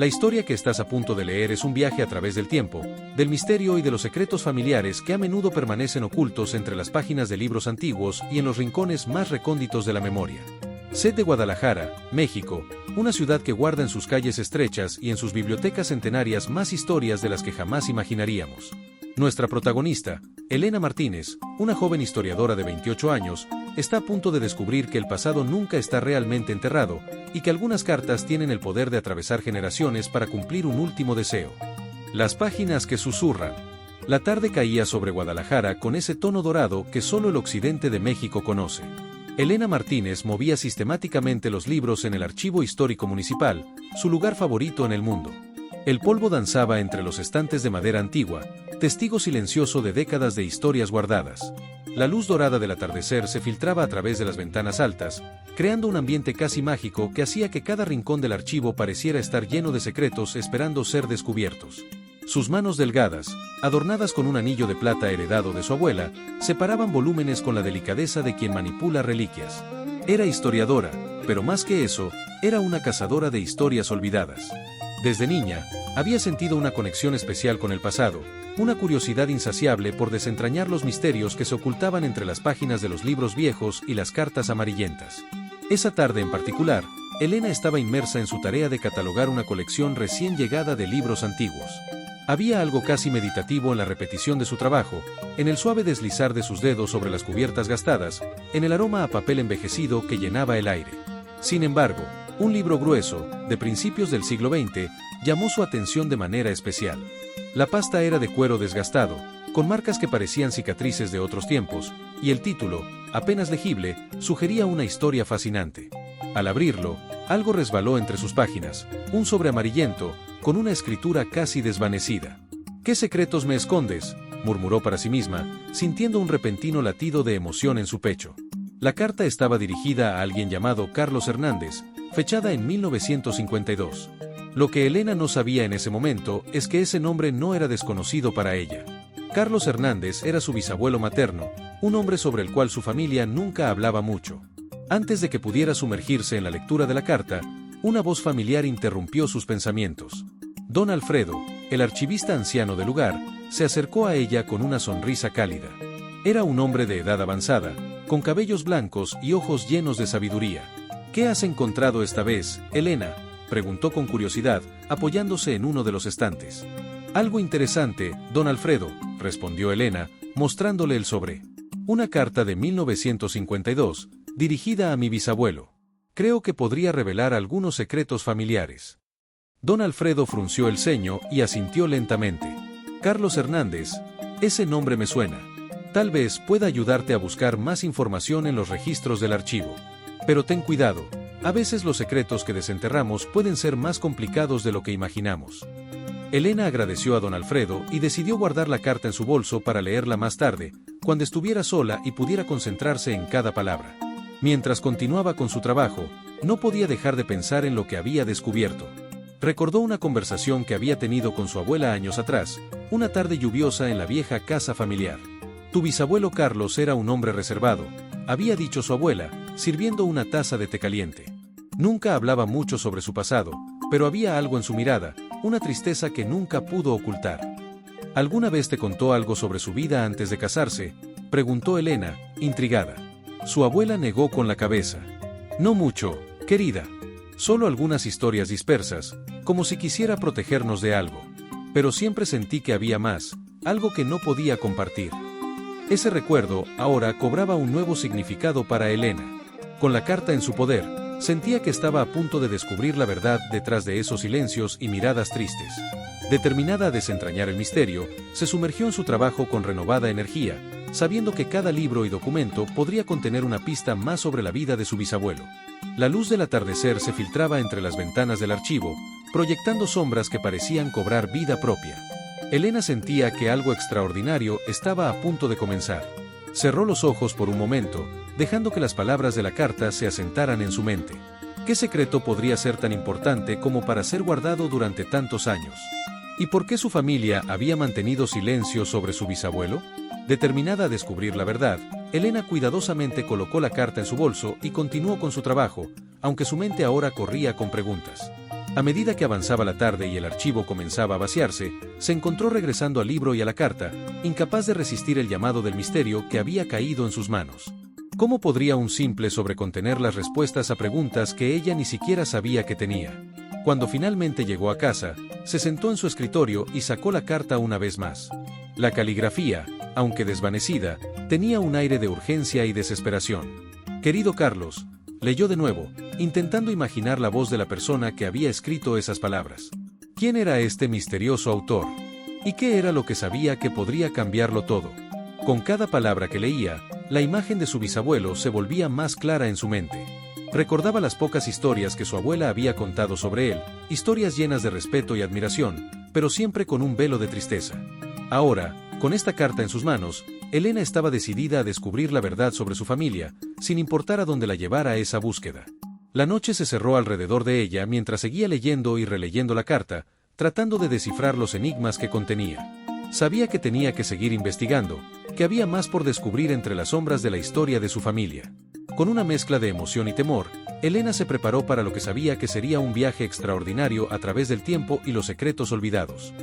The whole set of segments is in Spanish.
La historia que estás a punto de leer es un viaje a través del tiempo, del misterio y de los secretos familiares que a menudo permanecen ocultos entre las páginas de libros antiguos y en los rincones más recónditos de la memoria. Sed de Guadalajara, México, una ciudad que guarda en sus calles estrechas y en sus bibliotecas centenarias más historias de las que jamás imaginaríamos. Nuestra protagonista, Elena Martínez, una joven historiadora de 28 años, está a punto de descubrir que el pasado nunca está realmente enterrado y que algunas cartas tienen el poder de atravesar generaciones para cumplir un último deseo. Las páginas que susurran. La tarde caía sobre Guadalajara con ese tono dorado que solo el occidente de México conoce. Elena Martínez movía sistemáticamente los libros en el Archivo Histórico Municipal, su lugar favorito en el mundo. El polvo danzaba entre los estantes de madera antigua, testigo silencioso de décadas de historias guardadas. La luz dorada del atardecer se filtraba a través de las ventanas altas, creando un ambiente casi mágico que hacía que cada rincón del archivo pareciera estar lleno de secretos esperando ser descubiertos. Sus manos delgadas, adornadas con un anillo de plata heredado de su abuela, separaban volúmenes con la delicadeza de quien manipula reliquias. Era historiadora, pero más que eso, era una cazadora de historias olvidadas. Desde niña, había sentido una conexión especial con el pasado, una curiosidad insaciable por desentrañar los misterios que se ocultaban entre las páginas de los libros viejos y las cartas amarillentas. Esa tarde en particular, Elena estaba inmersa en su tarea de catalogar una colección recién llegada de libros antiguos. Había algo casi meditativo en la repetición de su trabajo, en el suave deslizar de sus dedos sobre las cubiertas gastadas, en el aroma a papel envejecido que llenaba el aire. Sin embargo, un libro grueso, de principios del siglo XX, llamó su atención de manera especial. La pasta era de cuero desgastado, con marcas que parecían cicatrices de otros tiempos, y el título, apenas legible, sugería una historia fascinante. Al abrirlo, algo resbaló entre sus páginas, un sobre amarillento, con una escritura casi desvanecida. «¿Qué secretos me escondes?», murmuró para sí misma, sintiendo un repentino latido de emoción en su pecho. La carta estaba dirigida a alguien llamado Carlos Hernández, fechada en 1952. Lo que Elena no sabía en ese momento es que ese nombre no era desconocido para ella. Carlos Hernández era su bisabuelo materno, un hombre sobre el cual su familia nunca hablaba mucho. Antes de que pudiera sumergirse en la lectura de la carta, una voz familiar interrumpió sus pensamientos. Don Alfredo, el archivista anciano del lugar, se acercó a ella con una sonrisa cálida. Era un hombre de edad avanzada, con cabellos blancos y ojos llenos de sabiduría. «¿Qué has encontrado esta vez, Elena?», preguntó con curiosidad, apoyándose en uno de los estantes. «Algo interesante, don Alfredo», respondió Elena, mostrándole el sobre. «Una carta de 1952, dirigida a mi bisabuelo. Creo que podría revelar algunos secretos familiares». Don Alfredo frunció el ceño y asintió lentamente. «Carlos Hernández, ese nombre me suena. Tal vez pueda ayudarte a buscar más información en los registros del archivo. Pero ten cuidado, a veces los secretos que desenterramos pueden ser más complicados de lo que imaginamos». Elena agradeció a don Alfredo y decidió guardar la carta en su bolso para leerla más tarde, cuando estuviera sola y pudiera concentrarse en cada palabra. Mientras continuaba con su trabajo, no podía dejar de pensar en lo que había descubierto. Recordó una conversación que había tenido con su abuela años atrás, una tarde lluviosa en la vieja casa familiar. «Tu bisabuelo Carlos era un hombre reservado», había dicho su abuela, sirviendo una taza de té caliente. Nunca hablaba mucho sobre su pasado, pero había algo en su mirada, una tristeza que nunca pudo ocultar. «¿Alguna vez te contó algo sobre su vida antes de casarse?», preguntó Elena, intrigada. Su abuela negó con la cabeza. «No mucho, querida. Solo algunas historias dispersas, como si quisiera protegernos de algo. Pero siempre sentí que había más, algo que no podía compartir». Ese recuerdo, ahora, cobraba un nuevo significado para Elena. Con la carta en su poder, sentía que estaba a punto de descubrir la verdad detrás de esos silencios y miradas tristes. Determinada a desentrañar el misterio, se sumergió en su trabajo con renovada energía, sabiendo que cada libro y documento podría contener una pista más sobre la vida de su bisabuelo. La luz del atardecer se filtraba entre las ventanas del archivo, proyectando sombras que parecían cobrar vida propia. Elena sentía que algo extraordinario estaba a punto de comenzar. Cerró los ojos por un momento, dejando que las palabras de la carta se asentaran en su mente. ¿Qué secreto podría ser tan importante como para ser guardado durante tantos años? ¿Y por qué su familia había mantenido silencio sobre su bisabuelo? Determinada a descubrir la verdad, Elena cuidadosamente colocó la carta en su bolso y continuó con su trabajo, aunque su mente ahora corría con preguntas. A medida que avanzaba la tarde y el archivo comenzaba a vaciarse, se encontró regresando al libro y a la carta, incapaz de resistir el llamado del misterio que había caído en sus manos. ¿Cómo podría un simple sobre contener las respuestas a preguntas que ella ni siquiera sabía que tenía? Cuando finalmente llegó a casa, se sentó en su escritorio y sacó la carta una vez más. La caligrafía, aunque desvanecida, tenía un aire de urgencia y desesperación. «Querido Carlos», leyó de nuevo, intentando imaginar la voz de la persona que había escrito esas palabras. ¿Quién era este misterioso autor? ¿Y qué era lo que sabía que podría cambiarlo todo? Con cada palabra que leía, la imagen de su bisabuelo se volvía más clara en su mente. Recordaba las pocas historias que su abuela había contado sobre él, historias llenas de respeto y admiración, pero siempre con un velo de tristeza. Ahora, con esta carta en sus manos, Elena estaba decidida a descubrir la verdad sobre su familia, sin importar a dónde la llevara esa búsqueda. La noche se cerró alrededor de ella mientras seguía leyendo y releyendo la carta, tratando de descifrar los enigmas que contenía. Sabía que tenía que seguir investigando, que había más por descubrir entre las sombras de la historia de su familia. Con una mezcla de emoción y temor, Elena se preparó para lo que sabía que sería un viaje extraordinario a través del tiempo y los secretos olvidados.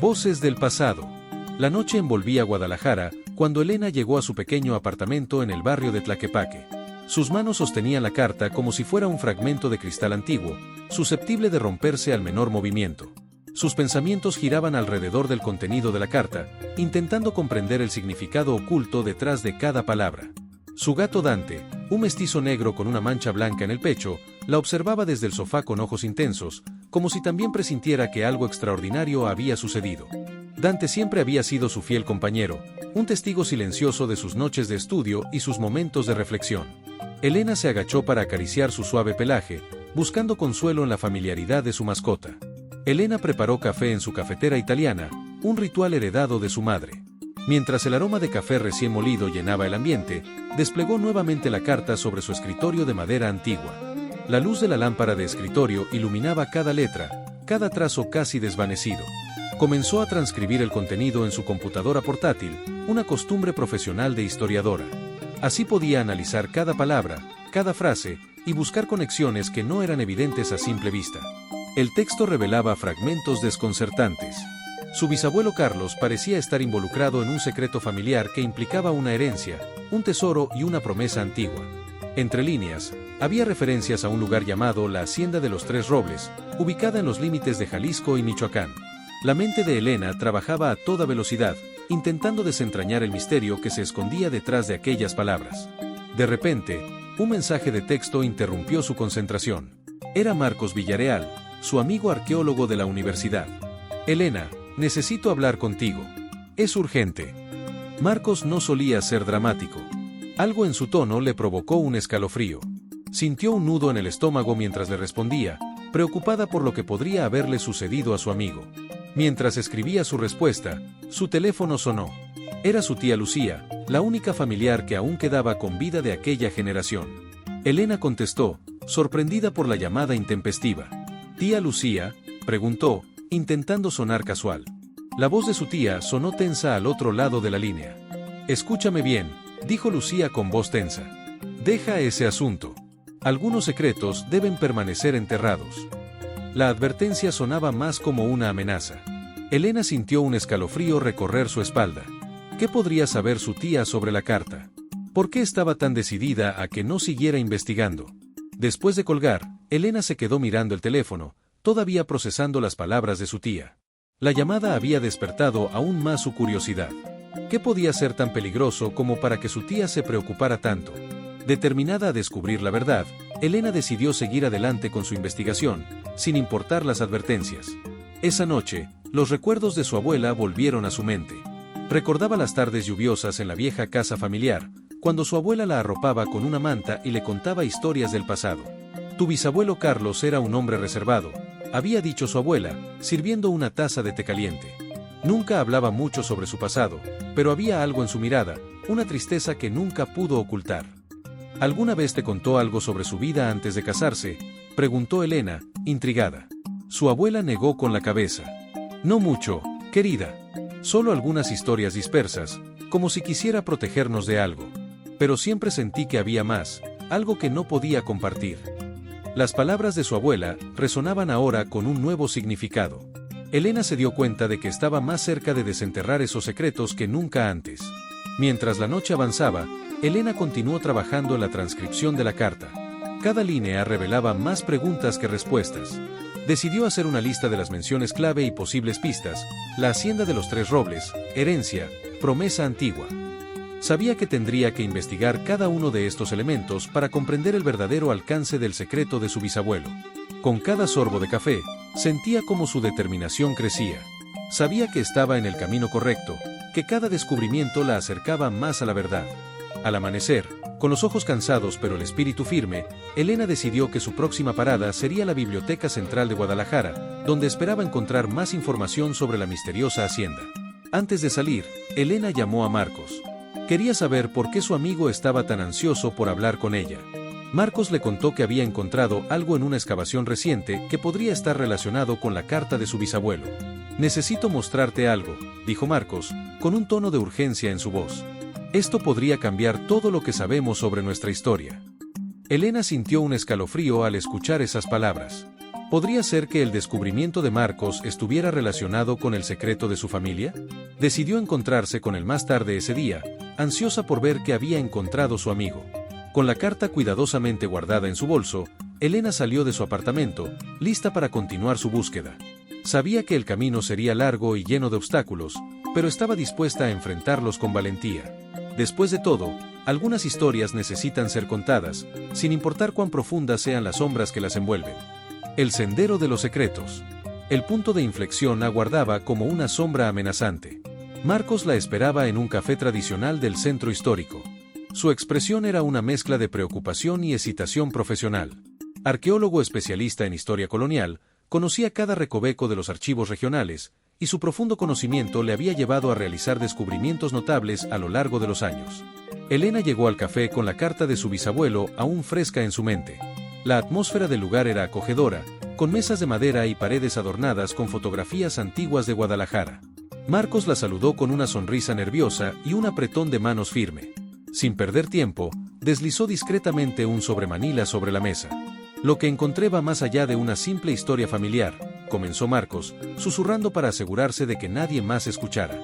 Voces del pasado. La noche envolvía Guadalajara, cuando Elena llegó a su pequeño apartamento en el barrio de Tlaquepaque. Sus manos sostenían la carta como si fuera un fragmento de cristal antiguo, susceptible de romperse al menor movimiento. Sus pensamientos giraban alrededor del contenido de la carta, intentando comprender el significado oculto detrás de cada palabra. Su gato Dante, un mestizo negro con una mancha blanca en el pecho, la observaba desde el sofá con ojos intensos, como si también presintiera que algo extraordinario había sucedido. Dante siempre había sido su fiel compañero, un testigo silencioso de sus noches de estudio y sus momentos de reflexión. Elena se agachó para acariciar su suave pelaje, buscando consuelo en la familiaridad de su mascota. Elena preparó café en su cafetera italiana, un ritual heredado de su madre. Mientras el aroma de café recién molido llenaba el ambiente, desplegó nuevamente la carta sobre su escritorio de madera antigua. La luz de la lámpara de escritorio iluminaba cada letra, cada trazo casi desvanecido. Comenzó a transcribir el contenido en su computadora portátil, una costumbre profesional de historiadora. Así podía analizar cada palabra, cada frase, y buscar conexiones que no eran evidentes a simple vista. El texto revelaba fragmentos desconcertantes. Su bisabuelo Carlos parecía estar involucrado en un secreto familiar que implicaba una herencia, un tesoro y una promesa antigua. Entre líneas, había referencias a un lugar llamado la Hacienda de los Tres Robles, ubicada en los límites de Jalisco y Michoacán. La mente de Elena trabajaba a toda velocidad, intentando desentrañar el misterio que se escondía detrás de aquellas palabras. De repente, un mensaje de texto interrumpió su concentración. Era Marcos Villarreal, su amigo arqueólogo de la universidad. «Elena, necesito hablar contigo. Es urgente». Marcos no solía ser dramático. Algo en su tono le provocó un escalofrío. Sintió un nudo en el estómago mientras le respondía, preocupada por lo que podría haberle sucedido a su amigo. Mientras escribía su respuesta, su teléfono sonó. Era su tía Lucía, la única familiar que aún quedaba con vida de aquella generación. Elena contestó, sorprendida por la llamada intempestiva. «¿Tía Lucía?», preguntó, intentando sonar casual. La voz de su tía sonó tensa al otro lado de la línea. «Escúchame bien», dijo Lucía con voz tensa. «Deja ese asunto. Algunos secretos deben permanecer enterrados». La advertencia sonaba más como una amenaza. Elena sintió un escalofrío recorrer su espalda. ¿Qué podría saber su tía sobre la carta? ¿Por qué estaba tan decidida a que no siguiera investigando? Después de colgar, Elena se quedó mirando el teléfono, todavía procesando las palabras de su tía. La llamada había despertado aún más su curiosidad. ¿Qué podía ser tan peligroso como para que su tía se preocupara tanto? Determinada a descubrir la verdad, Elena decidió seguir adelante con su investigación, sin importar las advertencias. Esa noche, los recuerdos de su abuela volvieron a su mente. Recordaba las tardes lluviosas en la vieja casa familiar, cuando su abuela la arropaba con una manta y le contaba historias del pasado. «Tu bisabuelo Carlos era un hombre reservado», había dicho su abuela, sirviendo una taza de té caliente. Nunca hablaba mucho sobre su pasado, pero había algo en su mirada, una tristeza que nunca pudo ocultar. «¿Alguna vez te contó algo sobre su vida antes de casarse?», preguntó Elena, intrigada. Su abuela negó con la cabeza. «No mucho, querida. Solo algunas historias dispersas, como si quisiera protegernos de algo. Pero siempre sentí que había más, algo que no podía compartir». Las palabras de su abuela resonaban ahora con un nuevo significado. Elena se dio cuenta de que estaba más cerca de desenterrar esos secretos que nunca antes. Mientras la noche avanzaba, Elena continuó trabajando en la transcripción de la carta. Cada línea revelaba más preguntas que respuestas. Decidió hacer una lista de las menciones clave y posibles pistas: la hacienda de los Tres Robles, herencia, promesa antigua. Sabía que tendría que investigar cada uno de estos elementos para comprender el verdadero alcance del secreto de su bisabuelo. Con cada sorbo de café, sentía cómo su determinación crecía. Sabía que estaba en el camino correcto, que cada descubrimiento la acercaba más a la verdad. Al amanecer, con los ojos cansados pero el espíritu firme, Elena decidió que su próxima parada sería la Biblioteca Central de Guadalajara, donde esperaba encontrar más información sobre la misteriosa hacienda. Antes de salir, Elena llamó a Marcos. Quería saber por qué su amigo estaba tan ansioso por hablar con ella. Marcos le contó que había encontrado algo en una excavación reciente que podría estar relacionado con la carta de su bisabuelo. «Necesito mostrarte algo», dijo Marcos, con un tono de urgencia en su voz. «Esto podría cambiar todo lo que sabemos sobre nuestra historia». Elena sintió un escalofrío al escuchar esas palabras. ¿Podría ser que el descubrimiento de Marcos estuviera relacionado con el secreto de su familia? Decidió encontrarse con él más tarde ese día, ansiosa por ver qué había encontrado su amigo. Con la carta cuidadosamente guardada en su bolso, Elena salió de su apartamento, lista para continuar su búsqueda. Sabía que el camino sería largo y lleno de obstáculos, pero estaba dispuesta a enfrentarlos con valentía. Después de todo, algunas historias necesitan ser contadas, sin importar cuán profundas sean las sombras que las envuelven. El sendero de los secretos. El punto de inflexión aguardaba como una sombra amenazante. Marcos la esperaba en un café tradicional del centro histórico. Su expresión era una mezcla de preocupación y excitación profesional. Arqueólogo especialista en historia colonial, conocía cada recoveco de los archivos regionales, y su profundo conocimiento le había llevado a realizar descubrimientos notables a lo largo de los años. Elena llegó al café con la carta de su bisabuelo aún fresca en su mente. La atmósfera del lugar era acogedora, con mesas de madera y paredes adornadas con fotografías antiguas de Guadalajara. Marcos la saludó con una sonrisa nerviosa y un apretón de manos firme. Sin perder tiempo, deslizó discretamente un sobremanila sobre la mesa. «Lo que encontré va más allá de una simple historia familiar», comenzó Marcos, susurrando para asegurarse de que nadie más escuchara.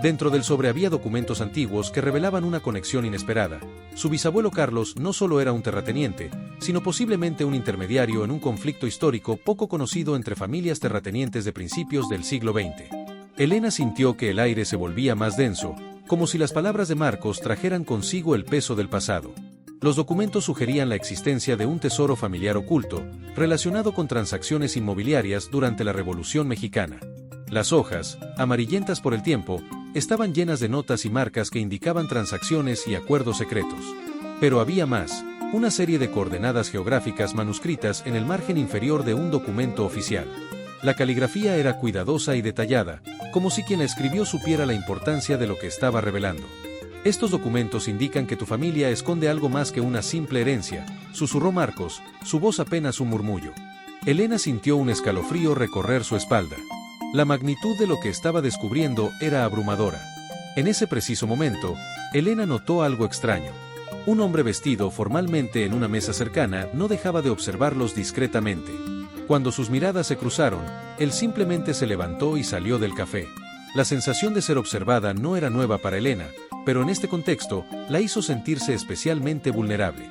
Dentro del sobre había documentos antiguos que revelaban una conexión inesperada. Su bisabuelo Carlos no solo era un terrateniente, sino posiblemente un intermediario en un conflicto histórico poco conocido entre familias terratenientes de principios del siglo XX. Elena sintió que el aire se volvía más denso, como si las palabras de Marcos trajeran consigo el peso del pasado. Los documentos sugerían la existencia de un tesoro familiar oculto, relacionado con transacciones inmobiliarias durante la Revolución Mexicana. Las hojas, amarillentas por el tiempo, estaban llenas de notas y marcas que indicaban transacciones y acuerdos secretos. Pero había más, una serie de coordenadas geográficas manuscritas en el margen inferior de un documento oficial. La caligrafía era cuidadosa y detallada, como si quien la escribió supiera la importancia de lo que estaba revelando. «Estos documentos indican que tu familia esconde algo más que una simple herencia», susurró Marcos, su voz apenas un murmullo. Elena sintió un escalofrío recorrer su espalda. La magnitud de lo que estaba descubriendo era abrumadora. En ese preciso momento, Elena notó algo extraño. Un hombre vestido formalmente en una mesa cercana no dejaba de observarlos discretamente. Cuando sus miradas se cruzaron, él simplemente se levantó y salió del café. La sensación de ser observada no era nueva para Elena, pero en este contexto, la hizo sentirse especialmente vulnerable.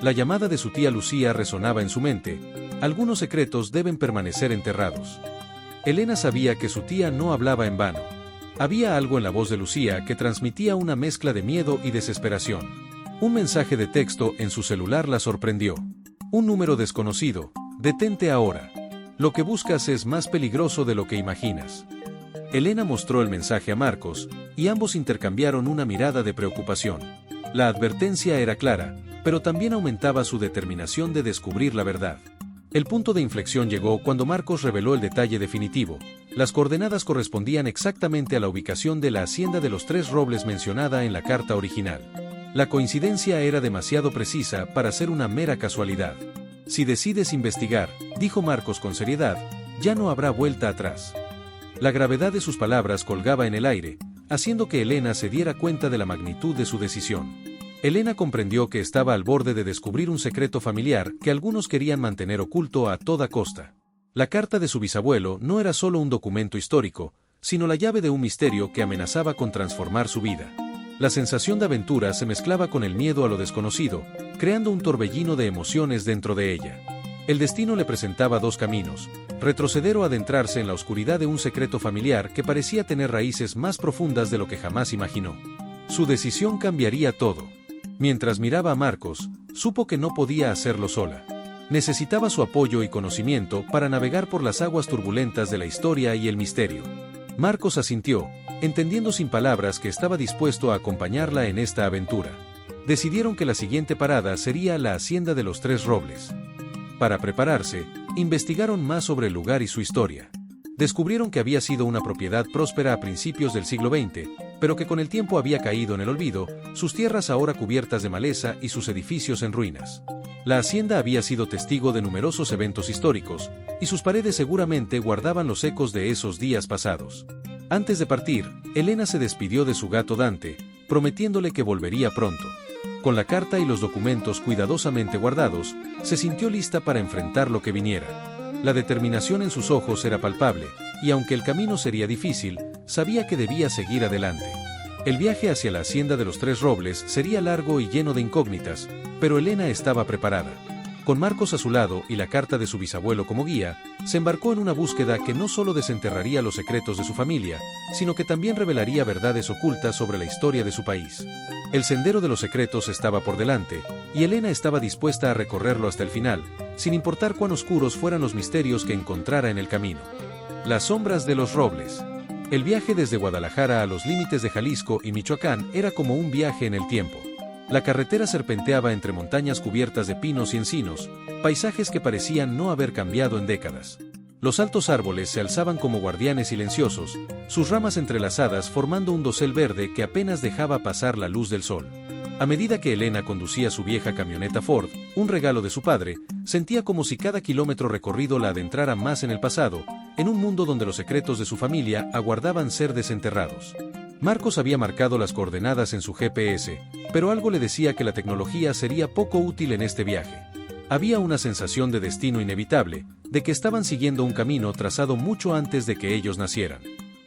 La llamada de su tía Lucía resonaba en su mente: algunos secretos deben permanecer enterrados. Elena sabía que su tía no hablaba en vano. Había algo en la voz de Lucía que transmitía una mezcla de miedo y desesperación. Un mensaje de texto en su celular la sorprendió. Un número desconocido: detente ahora. Lo que buscas es más peligroso de lo que imaginas. Elena mostró el mensaje a Marcos, y ambos intercambiaron una mirada de preocupación. La advertencia era clara, pero también aumentaba su determinación de descubrir la verdad. El punto de inflexión llegó cuando Marcos reveló el detalle definitivo. Las coordenadas correspondían exactamente a la ubicación de la hacienda de los Tres Robles mencionada en la carta original. La coincidencia era demasiado precisa para ser una mera casualidad. «Si decides investigar», dijo Marcos con seriedad, «ya no habrá vuelta atrás». La gravedad de sus palabras colgaba en el aire, haciendo que Elena se diera cuenta de la magnitud de su decisión. Elena comprendió que estaba al borde de descubrir un secreto familiar que algunos querían mantener oculto a toda costa. La carta de su bisabuelo no era solo un documento histórico, sino la llave de un misterio que amenazaba con transformar su vida. La sensación de aventura se mezclaba con el miedo a lo desconocido, creando un torbellino de emociones dentro de ella. El destino le presentaba dos caminos: retroceder o adentrarse en la oscuridad de un secreto familiar que parecía tener raíces más profundas de lo que jamás imaginó. Su decisión cambiaría todo. Mientras miraba a Marcos, supo que no podía hacerlo sola. Necesitaba su apoyo y conocimiento para navegar por las aguas turbulentas de la historia y el misterio. Marcos asintió, entendiendo sin palabras que estaba dispuesto a acompañarla en esta aventura. Decidieron que la siguiente parada sería la Hacienda de los Tres Robles. Para prepararse, investigaron más sobre el lugar y su historia. Descubrieron que había sido una propiedad próspera a principios del siglo XX, pero que con el tiempo había caído en el olvido, sus tierras ahora cubiertas de maleza y sus edificios en ruinas. La hacienda había sido testigo de numerosos eventos históricos, y sus paredes seguramente guardaban los ecos de esos días pasados. Antes de partir, Elena se despidió de su gato Dante, prometiéndole que volvería pronto. Con la carta y los documentos cuidadosamente guardados, se sintió lista para enfrentar lo que viniera. La determinación en sus ojos era palpable, y aunque el camino sería difícil, sabía que debía seguir adelante. El viaje hacia la Hacienda de los Tres Robles sería largo y lleno de incógnitas, pero Elena estaba preparada. Con Marcos a su lado y la carta de su bisabuelo como guía, se embarcó en una búsqueda que no solo desenterraría los secretos de su familia, sino que también revelaría verdades ocultas sobre la historia de su país. El sendero de los secretos estaba por delante, y Elena estaba dispuesta a recorrerlo hasta el final, sin importar cuán oscuros fueran los misterios que encontrara en el camino. Las sombras de los robles. El viaje desde Guadalajara a los límites de Jalisco y Michoacán era como un viaje en el tiempo. La carretera serpenteaba entre montañas cubiertas de pinos y encinos, paisajes que parecían no haber cambiado en décadas. Los altos árboles se alzaban como guardianes silenciosos, sus ramas entrelazadas formando un dosel verde que apenas dejaba pasar la luz del sol. A medida que Elena conducía su vieja camioneta Ford, un regalo de su padre, sentía como si cada kilómetro recorrido la adentrara más en el pasado, en un mundo donde los secretos de su familia aguardaban ser desenterrados. Marcos había marcado las coordenadas en su GPS, pero algo le decía que la tecnología sería poco útil en este viaje. Había una sensación de destino inevitable, de que estaban siguiendo un camino trazado mucho antes de que ellos nacieran.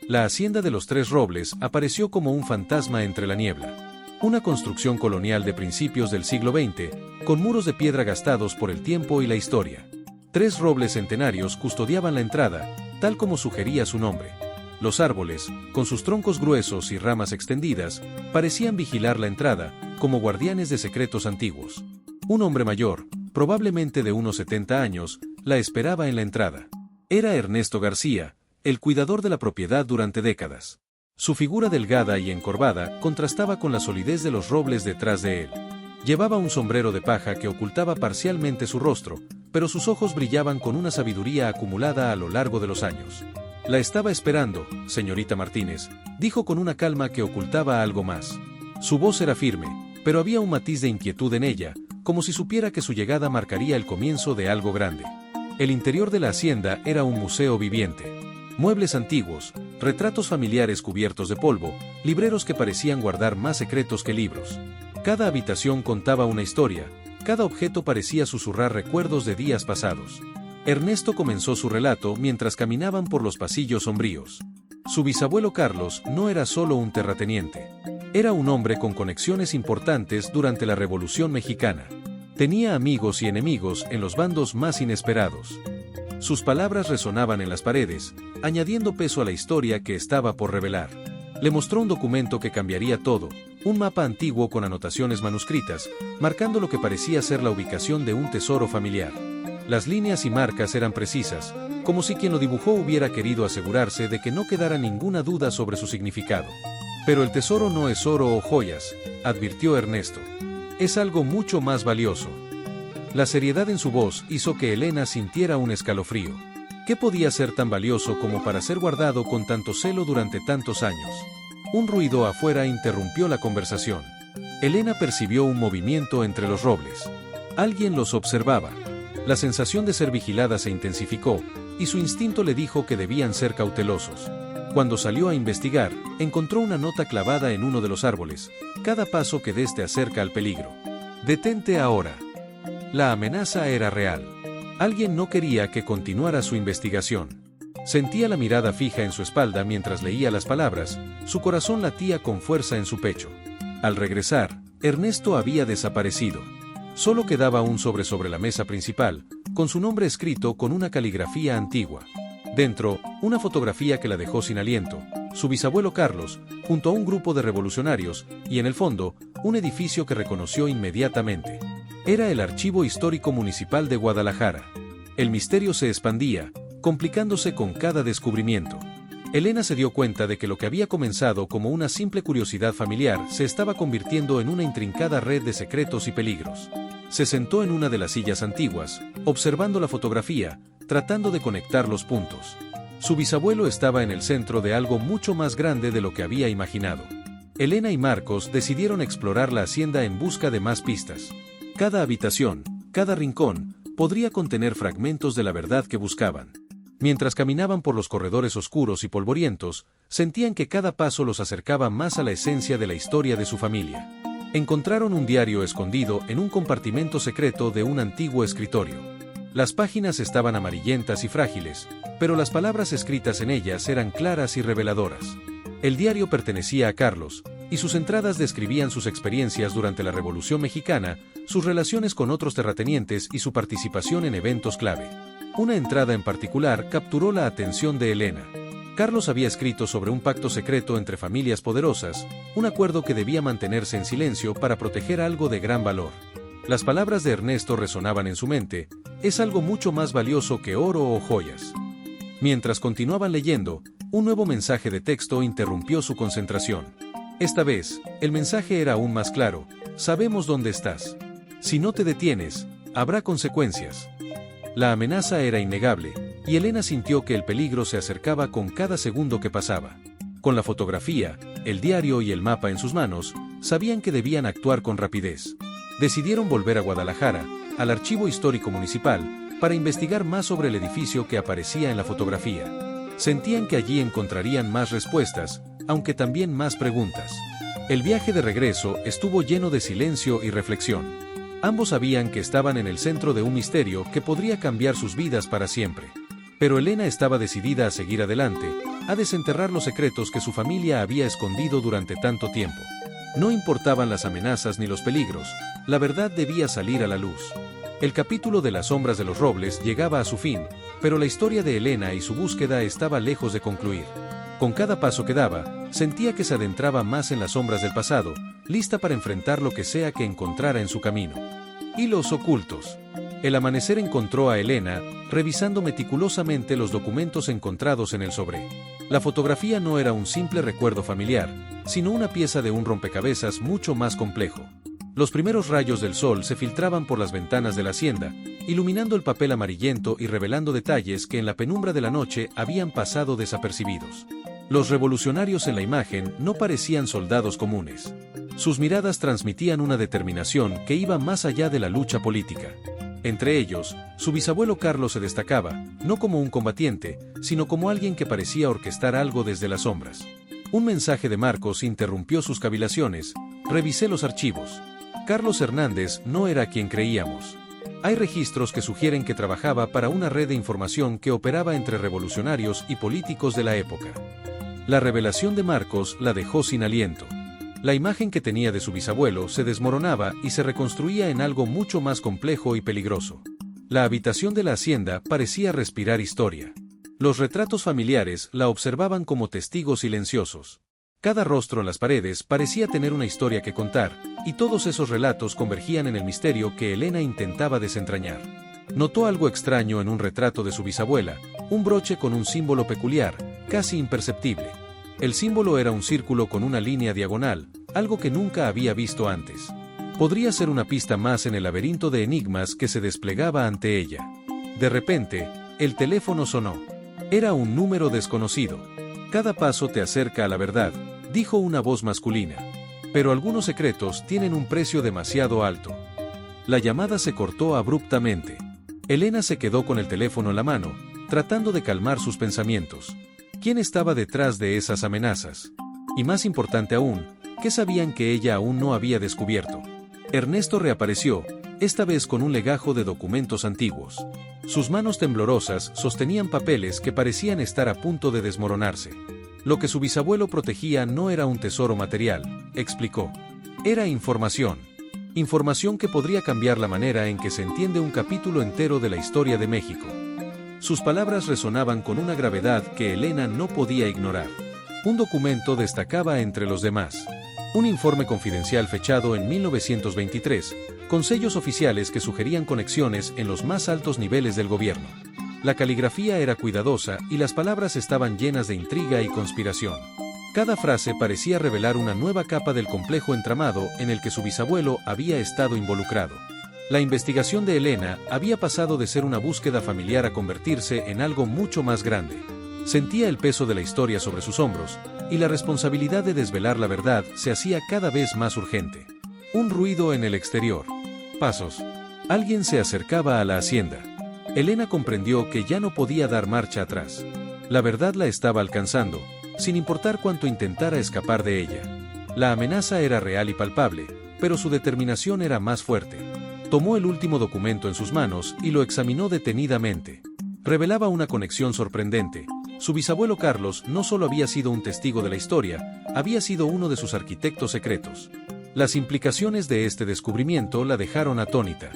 La Hacienda de los Tres Robles apareció como un fantasma entre la niebla. Una construcción colonial de principios del siglo XX, con muros de piedra gastados por el tiempo y la historia. 3 robles centenarios custodiaban la entrada, tal como sugería su nombre. Los árboles, con sus troncos gruesos y ramas extendidas, parecían vigilar la entrada, como guardianes de secretos antiguos. Un hombre mayor, probablemente de unos 70 años, la esperaba en la entrada. Era Ernesto García, el cuidador de la propiedad durante décadas. Su figura delgada y encorvada contrastaba con la solidez de los robles detrás de él. Llevaba un sombrero de paja que ocultaba parcialmente su rostro, pero sus ojos brillaban con una sabiduría acumulada a lo largo de los años. La estaba esperando, señorita Martínez, dijo con una calma que ocultaba algo más. Su voz era firme, pero había un matiz de inquietud en ella, como si supiera que su llegada marcaría el comienzo de algo grande. El interior de la hacienda era un museo viviente. Muebles antiguos, retratos familiares cubiertos de polvo, libreros que parecían guardar más secretos que libros. Cada habitación contaba una historia, cada objeto parecía susurrar recuerdos de días pasados. Ernesto comenzó su relato mientras caminaban por los pasillos sombríos. Su bisabuelo Carlos no era solo un terrateniente. Era un hombre con conexiones importantes durante la Revolución Mexicana. Tenía amigos y enemigos en los bandos más inesperados. Sus palabras resonaban en las paredes, añadiendo peso a la historia que estaba por revelar. Le mostró un documento que cambiaría todo, un mapa antiguo con anotaciones manuscritas, marcando lo que parecía ser la ubicación de un tesoro familiar. Las líneas y marcas eran precisas, como si quien lo dibujó hubiera querido asegurarse de que no quedara ninguna duda sobre su significado. Pero el tesoro no es oro o joyas, advirtió Ernesto. Es algo mucho más valioso. La seriedad en su voz hizo que Elena sintiera un escalofrío. ¿Qué podía ser tan valioso como para ser guardado con tanto celo durante tantos años? Un ruido afuera interrumpió la conversación. Elena percibió un movimiento entre los robles. Alguien los observaba. La sensación de ser vigilada se intensificó, y su instinto le dijo que debían ser cautelosos. Cuando salió a investigar, encontró una nota clavada en uno de los árboles: cada paso que des te acerca al peligro. Detente ahora. La amenaza era real. Alguien no quería que continuara su investigación. Sentía la mirada fija en su espalda mientras leía las palabras, su corazón latía con fuerza en su pecho. Al regresar, Ernesto había desaparecido. Solo quedaba un sobre la mesa principal, con su nombre escrito con una caligrafía antigua. Dentro, una fotografía que la dejó sin aliento, su bisabuelo Carlos, junto a un grupo de revolucionarios, y en el fondo, un edificio que reconoció inmediatamente. Era el Archivo Histórico Municipal de Guadalajara. El misterio se expandía, complicándose con cada descubrimiento. Elena se dio cuenta de que lo que había comenzado como una simple curiosidad familiar se estaba convirtiendo en una intrincada red de secretos y peligros. Se sentó en una de las sillas antiguas, observando la fotografía, tratando de conectar los puntos. Su bisabuelo estaba en el centro de algo mucho más grande de lo que había imaginado. Elena y Marcos decidieron explorar la hacienda en busca de más pistas. Cada habitación, cada rincón, podría contener fragmentos de la verdad que buscaban. Mientras caminaban por los corredores oscuros y polvorientos, sentían que cada paso los acercaba más a la esencia de la historia de su familia. Encontraron un diario escondido en un compartimento secreto de un antiguo escritorio. Las páginas estaban amarillentas y frágiles, pero las palabras escritas en ellas eran claras y reveladoras. El diario pertenecía a Carlos, y sus entradas describían sus experiencias durante la Revolución Mexicana, sus relaciones con otros terratenientes y su participación en eventos clave. Una entrada en particular capturó la atención de Elena. Carlos había escrito sobre un pacto secreto entre familias poderosas, un acuerdo que debía mantenerse en silencio para proteger algo de gran valor. Las palabras de Ernesto resonaban en su mente: es algo mucho más valioso que oro o joyas. Mientras continuaban leyendo, un nuevo mensaje de texto interrumpió su concentración. Esta vez, el mensaje era aún más claro: sabemos dónde estás. Si no te detienes, habrá consecuencias. La amenaza era innegable, y Elena sintió que el peligro se acercaba con cada segundo que pasaba. Con la fotografía, el diario y el mapa en sus manos, sabían que debían actuar con rapidez. Decidieron volver a Guadalajara, al Archivo Histórico Municipal, para investigar más sobre el edificio que aparecía en la fotografía. Sentían que allí encontrarían más respuestas, aunque también más preguntas. El viaje de regreso estuvo lleno de silencio y reflexión. Ambos sabían que estaban en el centro de un misterio que podría cambiar sus vidas para siempre. Pero Elena estaba decidida a seguir adelante, a desenterrar los secretos que su familia había escondido durante tanto tiempo. No importaban las amenazas ni los peligros, la verdad debía salir a la luz. El capítulo de las sombras de los robles llegaba a su fin, pero la historia de Elena y su búsqueda estaba lejos de concluir. Con cada paso que daba, sentía que se adentraba más en las sombras del pasado, lista para enfrentar lo que sea que encontrara en su camino. Hilos ocultos. El amanecer encontró a Elena, revisando meticulosamente los documentos encontrados en el sobre. La fotografía no era un simple recuerdo familiar, sino una pieza de un rompecabezas mucho más complejo. Los primeros rayos del sol se filtraban por las ventanas de la hacienda, iluminando el papel amarillento y revelando detalles que en la penumbra de la noche habían pasado desapercibidos. Los revolucionarios en la imagen no parecían soldados comunes. Sus miradas transmitían una determinación que iba más allá de la lucha política. Entre ellos, su bisabuelo Carlos se destacaba, no como un combatiente, sino como alguien que parecía orquestar algo desde las sombras. Un mensaje de Marcos interrumpió sus cavilaciones. Revisé los archivos. Carlos Hernández no era quien creíamos. Hay registros que sugieren que trabajaba para una red de información que operaba entre revolucionarios y políticos de la época. La revelación de Marcos la dejó sin aliento. La imagen que tenía de su bisabuelo se desmoronaba y se reconstruía en algo mucho más complejo y peligroso. La habitación de la hacienda parecía respirar historia. Los retratos familiares la observaban como testigos silenciosos. Cada rostro en las paredes parecía tener una historia que contar, y todos esos relatos convergían en el misterio que Elena intentaba desentrañar. Notó algo extraño en un retrato de su bisabuela, un broche con un símbolo peculiar, casi imperceptible. El símbolo era un círculo con una línea diagonal, algo que nunca había visto antes. Podría ser una pista más en el laberinto de enigmas que se desplegaba ante ella. De repente, el teléfono sonó. Era un número desconocido. Cada paso te acerca a la verdad, dijo una voz masculina. Pero algunos secretos tienen un precio demasiado alto. La llamada se cortó abruptamente. Elena se quedó con el teléfono en la mano, tratando de calmar sus pensamientos. ¿Quién estaba detrás de esas amenazas? Y más importante aún, ¿qué sabían que ella aún no había descubierto? Ernesto reapareció, esta vez con un legajo de documentos antiguos. Sus manos temblorosas sostenían papeles que parecían estar a punto de desmoronarse. Lo que su bisabuelo protegía no era un tesoro material, explicó. Era información. Información que podría cambiar la manera en que se entiende un capítulo entero de la historia de México. Sus palabras resonaban con una gravedad que Elena no podía ignorar. Un documento destacaba entre los demás. Un informe confidencial fechado en 1923, con sellos oficiales que sugerían conexiones en los más altos niveles del gobierno. La caligrafía era cuidadosa y las palabras estaban llenas de intriga y conspiración. Cada frase parecía revelar una nueva capa del complejo entramado en el que su bisabuelo había estado involucrado. La investigación de Elena había pasado de ser una búsqueda familiar a convertirse en algo mucho más grande. Sentía el peso de la historia sobre sus hombros, y la responsabilidad de desvelar la verdad se hacía cada vez más urgente. Un ruido en el exterior. Pasos. Alguien se acercaba a la hacienda. Elena comprendió que ya no podía dar marcha atrás. La verdad la estaba alcanzando, sin importar cuánto intentara escapar de ella. La amenaza era real y palpable, pero su determinación era más fuerte. Tomó el último documento en sus manos y lo examinó detenidamente. Revelaba una conexión sorprendente. Su bisabuelo Carlos no solo había sido un testigo de la historia, había sido uno de sus arquitectos secretos. Las implicaciones de este descubrimiento la dejaron atónita.